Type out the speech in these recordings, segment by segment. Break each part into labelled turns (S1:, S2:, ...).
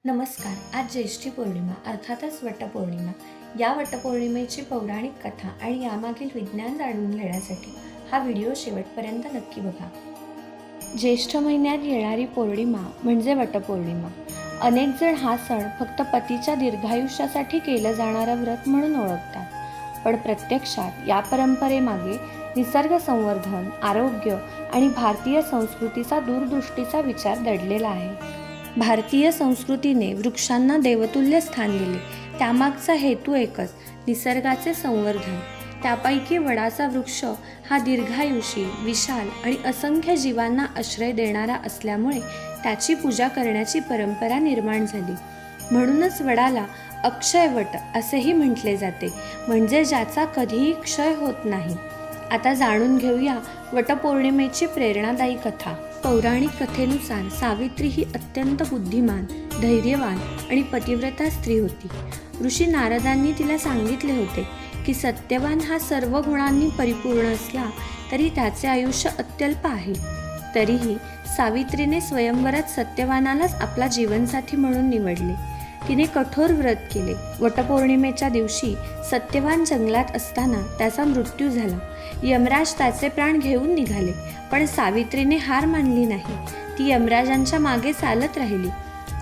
S1: नमस्कार. आज ज्येष्ठी पौर्णिमा अर्थातच वटपौर्णिमा. या वटपौर्णिमेची पौराणिक कथा आणि यामागील विज्ञान जाणून घेण्यासाठी हा व्हिडिओ शेवटपर्यंत नक्की बघा. ज्येष्ठ महिन्यात येणारी पौर्णिमा म्हणजे वटपौर्णिमा. अनेक जण हा सण फक्त पतीच्या दीर्घायुष्यासाठी केलं जाणारं व्रत म्हणून ओळखतात. पण प्रत्यक्षात या परंपरेमागे निसर्ग संवर्धन, आरोग्य आणि भारतीय संस्कृतीचा दूरदृष्टीचा विचार दडलेला आहे. भारतीय संस्कृतीने वृक्षांना देवतुल्य स्थान दिले. त्यामागचा हेतू एकच, निसर्गाचे संवर्धन. त्यापैकी वडाचा वृक्ष हा दीर्घायुषी, विशाल आणि असंख्य जीवांना आश्रय देणारा असल्यामुळे त्याची पूजा करण्याची परंपरा निर्माण झाली. म्हणूनच वडाला अक्षयवट असेही म्हटले जाते, म्हणजे ज्याचा कधीही क्षय होत नाही. आता जाणून घेऊया वटपौर्णिमेची प्रेरणादायी कथा. पौराणिक कथेनुसार सावित्री ही अत्यंत बुद्धिमान, धैर्यवान आणि पतिव्रता स्त्री होती. ऋषी नारदांनी तिला सांगितले होते की सत्यवान हा सर्व गुणांनी परिपूर्ण असला तरी त्याचे आयुष्य अत्यल्प आहे. तरीही सावित्रीने स्वयंवरात सत्यवानालाच आपला जीवनसाथी म्हणून निवडले. तिने कठोर व्रत केले. वटपौर्णिमेच्या दिवशी सत्यवान जंगलात असताना त्याचा मृत्यू झाला. यमराज त्याचे प्राण घेऊन निघाले, पण सावित्रीने हार मानली नाही. ती यमराजांच्या मागे चालत राहिली.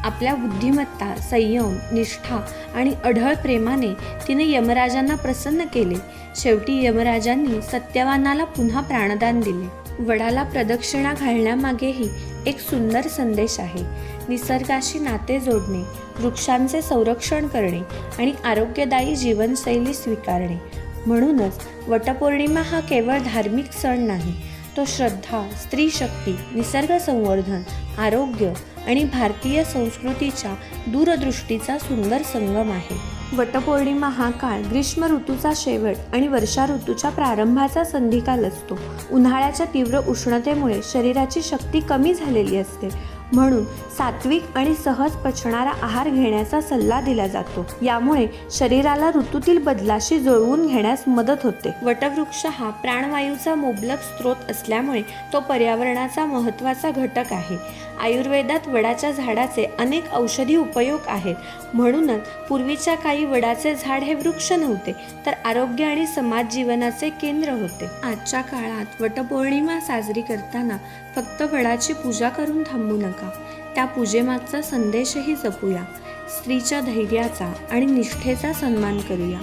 S1: आपल्या बुद्धिमत्ता, संयम, निष्ठा आणि अढळ प्रेमाने तिने यमराजांना प्रसन्न केले. शेवटी यमराजांनी सत्यवानाला पुन्हा प्राणदान दिले. वडाला प्रदक्षिणा घालण्यामागेही एक सुंदर संदेश आहे. निसर्गाशी नाते जोडणे, वृक्षांचे संरक्षण करणे आणि आरोग्यदायी जीवनशैली स्वीकारणे. म्हणूनच वटपौर्णिमा हा केवळ धार्मिक सण नाही, तो श्रद्धा, स्त्री शक्ती, निसर्ग संवर्धन, आरोग्य आणि भारतीय संस्कृतीच्या दूरदृष्टीचा सुंदर संगम आहे. वटपौर्णिमा हा काळ ग्रीष्म ऋतूचा शेवट आणि वर्षा ऋतूच्या प्रारंभाचा संधिकाल असतो. उन्हाळ्याच्या तीव्र उष्णतेमुळे शरीराची शक्ती कमी झालेली असते, म्हणून सात्विक आणि सहज पचणारा आहार घेण्याचा सल्ला दिला जातो. यामुळे शरीराला ऋतूतील बदलाशी जुळवून घेण्यास मदत होते. वटवृक्ष हा प्राणवायूचा मुबलक स्रोत असल्यामुळे तो पर्यावरणाचा महत्त्वाचा घटक आहे. आयुर्वेदात वडाच्या झाडाचे अनेक औषधी उपयोग आहेत. म्हणूनच पूर्वीच्या काळी वडाचे झाड हे वृक्ष नव्हते, तर आरोग्य आणि समाज जीवनाचे केंद्र होते. आजच्या काळात वटपौर्णिमा साजरी करताना फक्त वडाची पूजा करून थांबू नका. त्या पूजेमागचा संदेशही जपूया. स्त्रीच्या धैर्याचा आणि निष्ठेचा सन्मान करूया.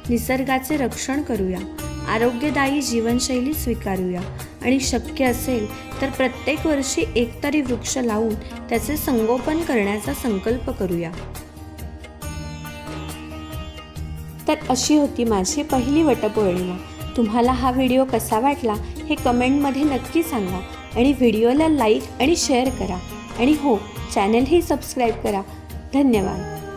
S1: निसर्गाचे रक्षण करूया. आरोग्यदायी जीवनशैली स्वीकारूया आणि शक्य असेल तर प्रत्येक वर्षी एकतरी वृक्ष लावून त्याचे संगोपन करण्याचा संकल्प करूया. तर अशी होती माझी पहिली वटपौर्णिमा. तुम्हाला हा व्हिडिओ कसा वाटला हे कमेंटमध्ये नक्की सांगा आणि व्हिडिओला लाईक आणि शेअर करा. आणि हो, चॅनलही सबस्क्राईब करा. धन्यवाद.